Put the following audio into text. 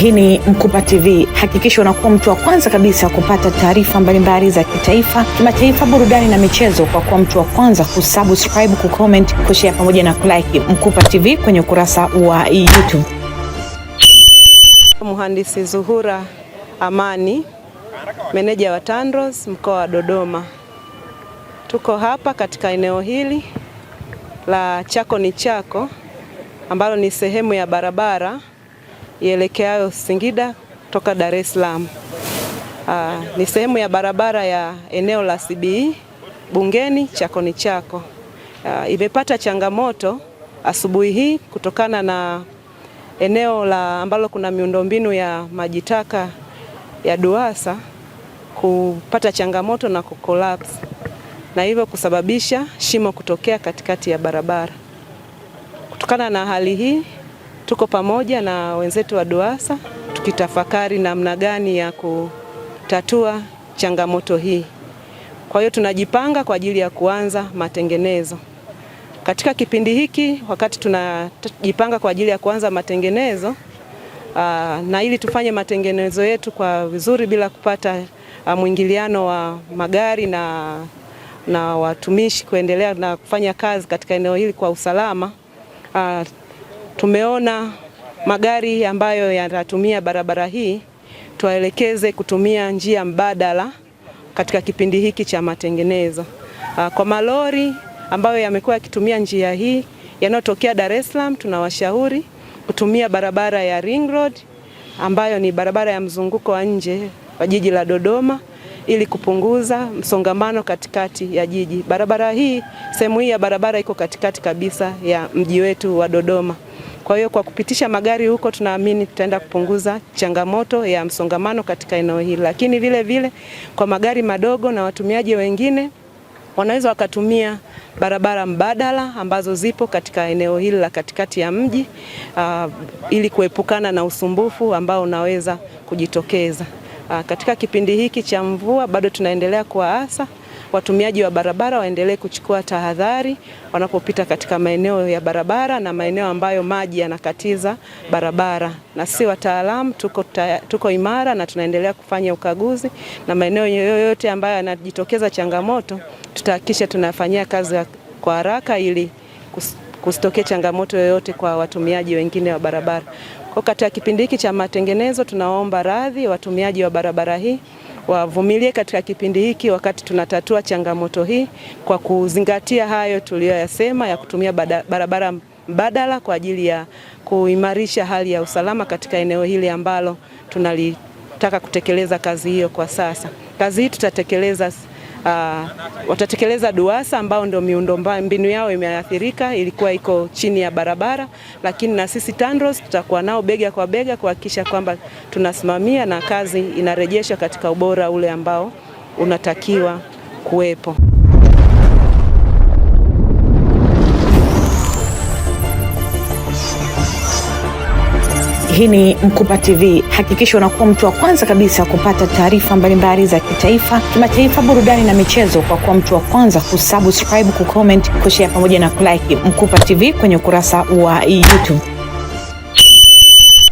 Hii ni Mkupa TV. Hakikisha unakuwa mtu wa kwanza kabisa kupata taarifa mbalimbali za kitaifa, kimataifa, burudani na michezo kwa kuwa mtu wa kwanza kusubscribe, kucomment, kushare pamoja na kulike Mkupa TV kwenye ukurasa wa YouTube. Mhandisi Zuhura Amani, meneja wa TANROADS mkoa wa Dodoma. Tuko hapa katika eneo hili la Chako ni Chako ambalo ni sehemu ya barabara ielekeayo Singida toka Dar es Salaam. Ni sehemu ya barabara ya eneo la CBE Bungeni Chako ni Chako. Imepata changamoto asubuhi hii kutokana na eneo la ambalo kuna miundombinu ya maji taka ya DUWASA kupata changamoto na kukolapse, na hivyo kusababisha shimo kutokea katikati ya barabara. Kutokana na hali hii, tuko pamoja na wenzetu wa DUWASA tukitafakari namna gani ya kutatua changamoto hii. Kwa hiyo tunajipanga kwa ajili ya kuanza matengenezo. Katika kipindi hiki, wakati tunajipanga kwa ajili ya kuanza matengenezo, na ili tufanye matengenezo yetu kwa vizuri bila kupata mwingiliano wa magari na watumishi kuendelea na kufanya kazi katika eneo hili kwa usalama, tumeona magari ambayo yanatumia barabara hii tuwaelekeze kutumia njia mbadala katika kipindi hiki cha matengenezo. Kwa malori ambayo yamekuwa yakitumia njia hii yanayotokea Dar es Salaam, tunawashauri kutumia barabara ya Ring Road ambayo ni barabara ya mzunguko wa nje wa jiji la Dodoma ili kupunguza msongamano katikati ya jiji. Barabara hii, sehemu hii ya barabara iko katikati kabisa ya mji wetu wa Dodoma. Kwa hiyo kwa kupitisha magari huko, tunaamini tutaenda kupunguza changamoto ya msongamano katika eneo hili. Lakini vile vile kwa magari madogo na watumiaji wengine wanaweza wakatumia barabara mbadala ambazo zipo katika eneo hili la katikati ya mji ili kuepukana na usumbufu ambao unaweza kujitokeza. Katika kipindi hiki cha mvua bado tunaendelea kuwaasa watumiaji wa barabara waendelee kuchukua tahadhari wanapopita katika maeneo ya barabara na maeneo ambayo maji yanakatiza barabara. Na si wataalamu, tuko imara na tunaendelea kufanya ukaguzi, na maeneo yoyote ambayo yanajitokeza changamoto tutahakikisha tunafanyia kazi kwa haraka ili kusitokee changamoto yoyote kwa watumiaji wengine wa barabara. Kwa katika kipindi hiki cha matengenezo, tunaomba radhi watumiaji wa barabara hii wavumilie katika kipindi hiki wakati tunatatua changamoto hii kwa kuzingatia hayo tuliyoyasema ya kutumia barabara mbadala kwa ajili ya kuimarisha hali ya usalama katika eneo hili ambalo tunalitaka kutekeleza kazi hiyo kwa sasa. Kazi hii watatekeleza DUWASA ambao ndio miundombinu yao imeathirika, ilikuwa iko chini ya barabara, lakini na sisi TANROADS tutakuwa nao bega kwa bega kuhakikisha kwamba tunasimamia na kazi inarejeshwa katika ubora ule ambao unatakiwa kuwepo. Hii ni Mkupa TV. Hakikisha unakuwa mtu wa kwanza kabisa kupata taarifa mbalimbali za kitaifa, kimataifa, burudani na michezo kwa kuwa mtu wa kwanza kusubscribe, kucomment, kushare pamoja na kulike Mkupa TV kwenye ukurasa wa YouTube.